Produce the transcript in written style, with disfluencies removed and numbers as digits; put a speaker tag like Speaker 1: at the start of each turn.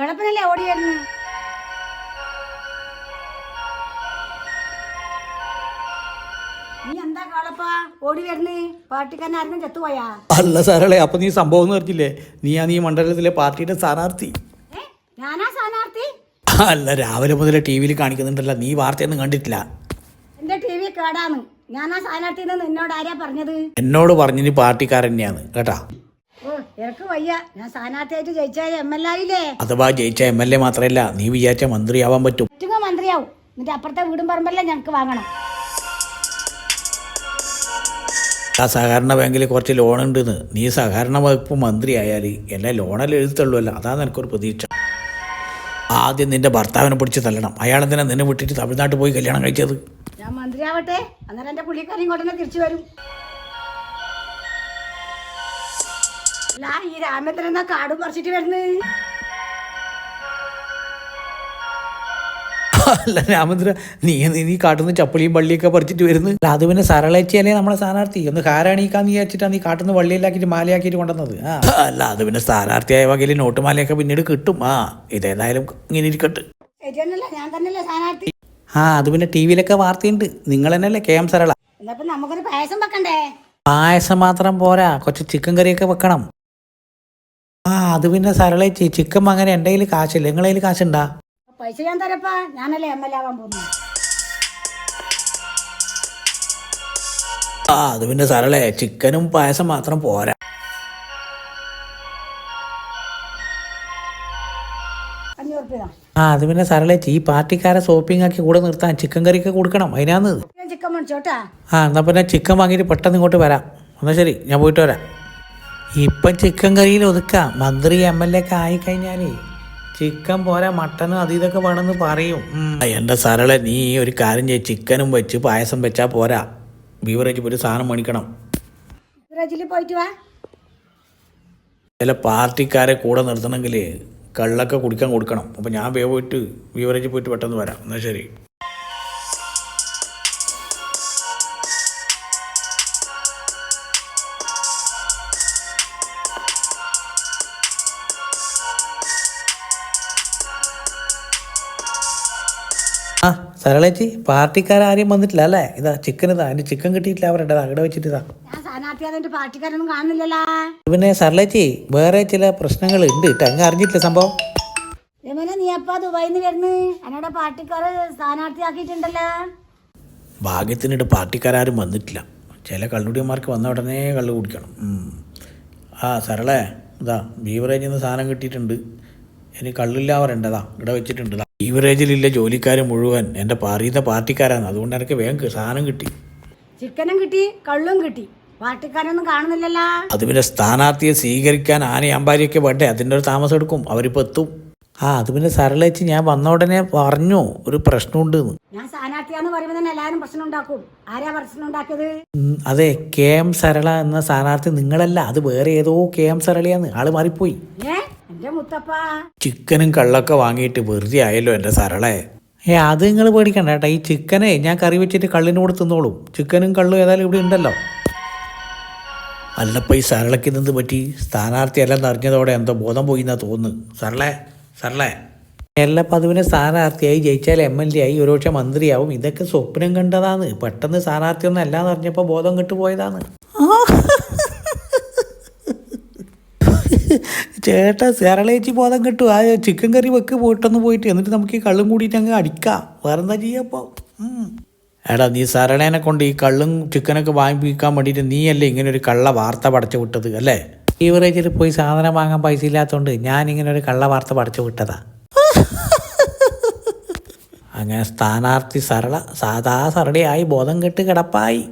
Speaker 1: കേളപ്പനല്ലേ ഓടി വരുന്നു. നീ എന്താ കേളപ്പ ഓടി വരുന്നേ? പാർട്ടിക്കാരൻ ആർക്കും ചത്തുപോയാ?
Speaker 2: അല്ല സാറേ, അപ്പൊ നീ സംഭവം എന്ന് പറഞ്ഞില്ലേ, നീ മണ്ഡലത്തിലെ പാർട്ടിയുടെ സ്ഥാനാർത്ഥി.
Speaker 1: ഞാനാ സ്ഥാനാർത്ഥി?
Speaker 2: അല്ല, രാവിലെ മുതൽ ടി വിയിൽ കാണിക്കുന്നുണ്ടല്ലോ, നീ വാർത്തയൊന്നും കണ്ടിട്ടില്ല?
Speaker 1: എന്റെ ടി വി കേടാണ്. ഞാനാ സ്ഥാനാർത്ഥി എന്നോട് ആരാ പറഞ്ഞത്?
Speaker 2: എന്നോട് പറഞ്ഞു പാർട്ടിക്കാരൻ തന്നെയാണ് കേട്ടാ.
Speaker 1: ഓ, എനക്ക് വയ്യ. ഞാൻ സ്ഥാനാർത്ഥിയായിട്ട് ജയിച്ചാൽ MLA ആയില്ലേ?
Speaker 2: അഥവാ ജയിച്ച MLA മാത്രമല്ല, നീ വിചാരിച്ച മന്ത്രിയാവാൻ പറ്റും.
Speaker 1: മന്ത്രിയാവും. എന്നിട്ട് അപ്പുറത്തെ വീടും പറമ്പല്ലേ ഞങ്ങക്ക് വാങ്ങണം.
Speaker 2: ആ സഹകരണ ബാങ്കിൽ കുറച്ച് ലോൺ ഉണ്ടെന്ന്. നീ സഹകരണ വകുപ്പ് മന്ത്രി ആയാൽ എല്ലാ ലോണെല്ലാം എഴുതുള്ളൂല്ലോ. അതാണ് എനിക്കൊരു പ്രതീക്ഷ. ആദ്യം നിന്റെ ഭർത്താവിനെ പിടിച്ച് തല്ലണം. അയാളെന്തിനാ നിന്നെ വിട്ടിട്ട് തമിഴ്നാട്ടിൽ പോയി കല്യാണം കഴിച്ചത്?
Speaker 1: ഞാൻ മന്ത്രിയാവട്ടെ, അന്നേരം എന്റെ പുള്ളിക്കാരൻ കൊണ്ടുവന്ന് തിരിച്ചു വരും. അല്ല, ഈ രാമേന്ദ്രൻ എന്നാ കാടും പറിച്ചിട്ട് വരുന്നത്?
Speaker 2: അല്ല രാമേന്ദ്ര, നീ കാട്ടുന്ന ചപ്പളിയും വള്ളിയൊക്കെ പറിച്ചിട്ട് വരുന്നത്. അത് പിന്നെ സരളേച്ചിയല്ലേ നമ്മളെ സ്ഥാനാർത്ഥി. ഒന്ന് ഹാരാണിക്കാന്ന് വിചാരിച്ചിട്ടാണ് നീ കാട്ടുന്ന വള്ളിയിലാക്കിയിട്ട് മാലയാക്കിയിട്ട് കൊണ്ടുവന്നത്. അല്ല, അത് പിന്നെ സ്ഥാനാർത്ഥിയായ വകയിൽ നോട്ടുമാലയൊക്കെ പിന്നീട് കിട്ടും. ഇതേതായാലും ഇങ്ങനെ ഇരിക്കട്ടെ.
Speaker 1: ഞാൻ തന്നെയല്ലേ സ്ഥാനാർത്ഥി?
Speaker 2: അത് പിന്നെ ടി വിയിലൊക്കെ വാർത്തയുണ്ട്. നിങ്ങൾ തന്നെയല്ലേ KM സരള.
Speaker 1: എന്നപ്പോ നമുക്കൊരു പായസം വെക്കണ്ടേ?
Speaker 2: പായസം മാത്രം പോരാ, കുറച്ച് ചിക്കൻ കറിയൊക്കെ വെക്കണം. അത് പിന്നെ സരളേച്ചി, ചിക്കൻ വാങ്ങാൻ എൻ്റെ കയ്യിൽ കാശില്ല. നിങ്ങളെ കയ്യിൽ കാശുണ്ടാ?
Speaker 1: പൈസ ഞാൻ തരപ്പാ. ഞാനല്ലേ MLA ആവാൻ പോകുന്നു.
Speaker 2: അത് പിന്നെ സരളേ, ചിക്കനും പായസം മാത്രം പോരാ. അത് പിന്നെ സരളേച്ചി, ഈ പാർട്ടിക്കാരെ ഷോപ്പിംഗ് ആക്കി കൂടെ നിർത്താൻ ചിക്കൻ കറിയൊക്കെ കൊടുക്കണം. അതിനാന്ന്.
Speaker 1: ചിക്കൻ മേടിച്ചോട്ടാ.
Speaker 2: എന്നാ പിന്നെ ചിക്കൻ വാങ്ങിയിട്ട് പെട്ടെന്ന് ഇങ്ങോട്ട് വരാം. എന്നാ ശരി, ഞാൻ പോയിട്ട് വരാം. ഇപ്പം ചിക്കൻ കറിയിൽ ഒതുക്കാം. മന്ത്രി MLA ഒക്കെ ആയിക്കഴിഞ്ഞാലേ ചിക്കൻ പോരാ, മട്ടനും അത് ഇതൊക്കെ വേണമെന്ന് പറയും. എൻ്റെ സരള, നീ ഒരു കാര്യം ചെയ്യും, ചിക്കനും വെച്ച് പായസം വെച്ചാൽ പോരാ. ബീവറേജ് പോയിട്ട് സാധനം മേടിക്കണം.
Speaker 1: പോയിട്ട് വാ.
Speaker 2: ചില പാർട്ടിക്കാരെ കൂടെ നിർത്തണമെങ്കിൽ കള്ളൊക്കെ കുടിക്കാൻ കൊടുക്കണം. അപ്പം ഞാൻ പോയിട്ട് ബീവറേജിൽ പോയിട്ട് പെട്ടെന്ന് വരാം. എന്നാൽ ശരി. സരളേച്ചി, പാർട്ടിക്കാരും വന്നിട്ടില്ല അല്ലേ? ഇതാ ചിക്കൻ, ഇതാ അതിന് ചിക്കൻ കിട്ടിയിട്ടില്ല. അവരുടെ അവിടെ വെച്ചിട്ട് ഇതാ.
Speaker 1: പാർട്ടിക്കാരൊന്നും കാണുന്നില്ലല്ലോ.
Speaker 2: പിന്നെ സരളേച്ചി, വേറെ ചില പ്രശ്നങ്ങൾ ഉണ്ട് കേട്ടോ. അങ്ങ് അറിഞ്ഞിട്ടില്ല സംഭവം?
Speaker 1: നീ അപ്പാ ദുബായിന്ന് വരുന്നു, എന്നോട് പാർട്ടിക്കാര് സ്ഥാനാർത്ഥിയാക്കിയിട്ടുണ്ടല്ലോ.
Speaker 2: ഭാഗ്യത്തിനിട്ട് പാർട്ടിക്കാരും വന്നിട്ടില്ല. ചില കള്ളുടിയന്മാർക്ക് വന്ന ഉടനെ കള്ളു കുടിക്കണം. സരളേ, ഇതാ ബീവറേജിൽ നിന്ന് സാധനം കിട്ടിയിട്ടുണ്ട്. ഇനി കള്ളില്ലാവരുണ്ടതാ ഇവിടെ വെച്ചിട്ടുണ്ട്. ബീവറേജിലില്ല ജോലിക്കാർ മുഴുവൻ എൻ്റെ പറയുന്ന പാർട്ടിക്കാരാണ്. അതുകൊണ്ട് എനിക്ക് വേഗം സാധനം കിട്ടി.
Speaker 1: ചിക്കനും കിട്ടി, കള്ളും കിട്ടി. പാർട്ടിക്കാരൊന്നും കാണുന്നില്ലല്ലോ. അത്
Speaker 2: പിന്നെ സ്ഥാനാർത്ഥിയെ സ്വീകരിക്കാൻ ആനയാമ്പാരിയൊക്കെ വേണ്ടേ? അതിൻ്റെ ഒരു താമസം എടുക്കും. അവരിപ്പോൾ എത്തും. അത് പിന്നെ സരളേച്ചി, ഞാൻ വന്ന ഉടനെ പറഞ്ഞു ഒരു പ്രശ്നമുണ്ട്.
Speaker 1: ഞാൻ സ്ഥാനാർത്ഥിയാന്ന് പറയുമ്പോൾ തന്നെ എല്ലാവരും പ്രശ്നം ഉണ്ടാക്കും. ആരാ പ്രശ്നം ഉണ്ടാക്കിയത്?
Speaker 2: അതെ, KM സരള എന്ന സ്ഥാനാർത്ഥി നിങ്ങളല്ല. അത് വേറെ ഏതോ KM സരളയാന്ന്. ആള് മാറിപ്പോയി.
Speaker 1: എന്റെ മുത്തപ്പ,
Speaker 2: ചിക്കനും കള്ളൊക്കെ വാങ്ങിയിട്ട് വെറുതെ ആയല്ലോ എൻ്റെ സരളെ. അത് നിങ്ങൾ പേടിക്കണ്ട കേട്ടോ. ഈ ചിക്കനെ ഞാൻ കറി വെച്ചിട്ട് കള്ളിന് കൂടെ തിന്നോളും. ചിക്കനും കള്ളും ഏതായാലും ഇവിടെ ഉണ്ടല്ലോ. അല്ലപ്പോൾ ഈ സരളയ്ക്ക് നിന്ന് പറ്റി? സ്ഥാനാർത്ഥി എല്ലാം നിറഞ്ഞതോടെ എന്തോ ബോധം പോയി എന്നാ തോന്നുന്നു. സരളേ എല്ലാം പതിവിനെ സ്ഥാനാർത്ഥിയായി ജയിച്ചാൽ MLA ആയി, ഒരുപക്ഷെ മന്ത്രിയാവും. ഇതൊക്കെ സ്വപ്നം കണ്ടതാണ്. പെട്ടെന്ന് സ്ഥാനാർത്ഥിയൊന്നും എല്ലാം അറിഞ്ഞപ്പോൾ ബോധം കെട്ടുപോയതാണ്. ചേട്ടാ, സരളേച്ചി ബോധം കിട്ടും. ചിക്കൻ കറി വെക്ക് പോയിട്ടൊന്ന് പോയിട്ട്, എന്നിട്ട് നമുക്ക് ഈ കള്ളും കൂടിയിട്ട് അങ്ങ് അടിക്കാം. വേറെന്താ ചെയ്യപ്പോൾ? എടാ, നീ സരളേനെ കൊണ്ട് ഈ കള്ളും ചിക്കനൊക്കെ വാങ്ങിപ്പിക്കാൻ വേണ്ടിയിട്ട് നീയല്ലേ ഇങ്ങനെ ഒരു കള്ള വാർത്ത പടച്ചു വിട്ടത് അല്ലേ? ബീവറേജിൽ പോയി സാധനം വാങ്ങാൻ പൈസ ഇല്ലാത്തതുകൊണ്ട് ഞാനിങ്ങനെ ഒരു കള്ള വാർത്ത പടച്ചു വിട്ടതാ. അങ്ങനെ സ്ഥാനാർത്ഥി സരള സാധാ സരളയായി ബോധം കെട്ട് കിടപ്പായി.